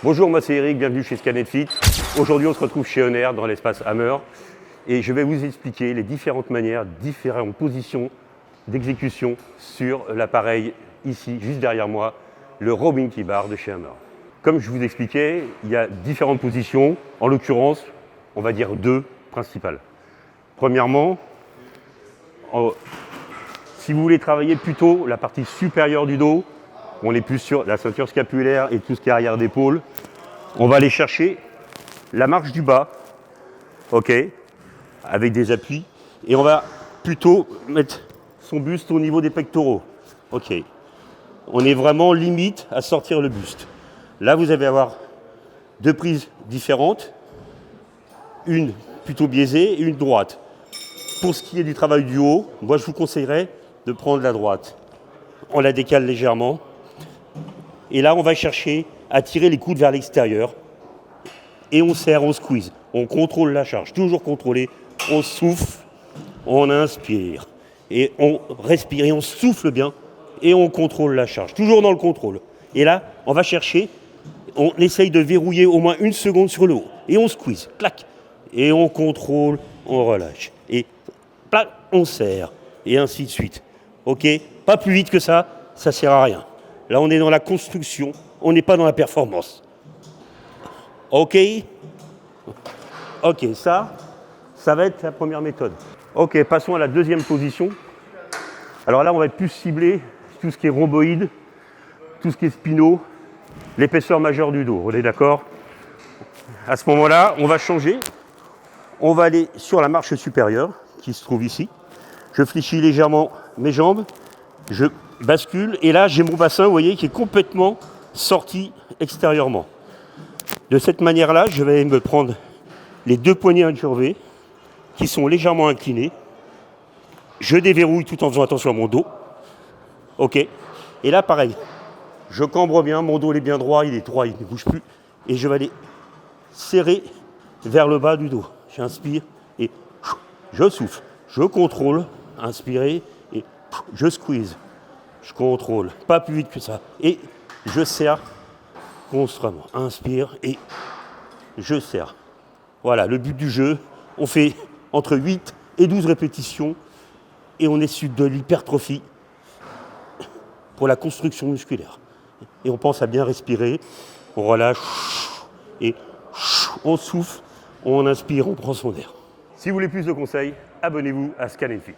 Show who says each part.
Speaker 1: Bonjour, moi c'est Eric, bienvenue chez Scan & Fit. Aujourd'hui on se retrouve chez Honor dans l'espace Hammer et je vais vous expliquer les différentes manières, différentes positions d'exécution sur l'appareil ici, juste derrière moi, le Row Monkey Bar de chez Hammer. Comme je vous expliquais, il y a différentes positions, en l'occurrence, on va dire deux principales. Premièrement, si vous voulez travailler plutôt la partie supérieure du dos, on est plus sur la ceinture scapulaire et tout ce qui est arrière d'épaule, on va aller chercher la marche du bas, ok, avec des appuis, et on va plutôt mettre son buste au niveau des pectoraux, ok. On est vraiment limite à sortir le buste. Là, vous allez avoir deux prises différentes, une plutôt biaisée et une droite. Pour ce qui est du travail du haut, moi je vous conseillerais de prendre la droite. On la décale légèrement. Et là, on va chercher à tirer les coudes vers l'extérieur. Et on serre, on squeeze. On contrôle la charge. Toujours contrôlé. On souffle, on inspire. Et on respire et on souffle bien. Et on contrôle la charge. Toujours dans le contrôle. Et là, on va chercher. On essaye de verrouiller au moins une seconde sur le haut. Et on squeeze. Clac. Et on contrôle, on relâche. Et plac, on serre. Et ainsi de suite. Ok ? Pas plus vite que ça sert à rien. Là, on est dans la construction, on n'est pas dans la performance. Ok ? Ok, ça va être la première méthode. Ok, passons à la deuxième position. Alors là, on va être plus ciblé tout ce qui est rhomboïde, tout ce qui est spinaux, l'épaisseur majeure du dos. On est d'accord ? À ce moment-là, on va changer. On va aller sur la marche supérieure, qui se trouve ici. Je fléchis légèrement mes jambes. Je bascule et là j'ai mon bassin, vous voyez, qui est complètement sorti extérieurement. De cette manière-là, je vais me prendre les deux poignets incurvés qui sont légèrement inclinés. Je déverrouille tout en faisant attention à mon dos. Ok. Et là, pareil, je cambre bien, mon dos il est bien droit, il est droit, il ne bouge plus. Et je vais aller serrer vers le bas du dos. J'inspire et je souffle. Je contrôle, inspirer et je squeeze. Je contrôle, pas plus vite que ça. Et je serre constamment. Inspire et je serre. Voilà, le but du jeu, on fait entre 8 et 12 répétitions et on est sur de l'hypertrophie pour la construction musculaire. Et on pense à bien respirer, on relâche et on souffle, on inspire, on prend son air. Si vous voulez plus de conseils, abonnez-vous à Scan & Fit.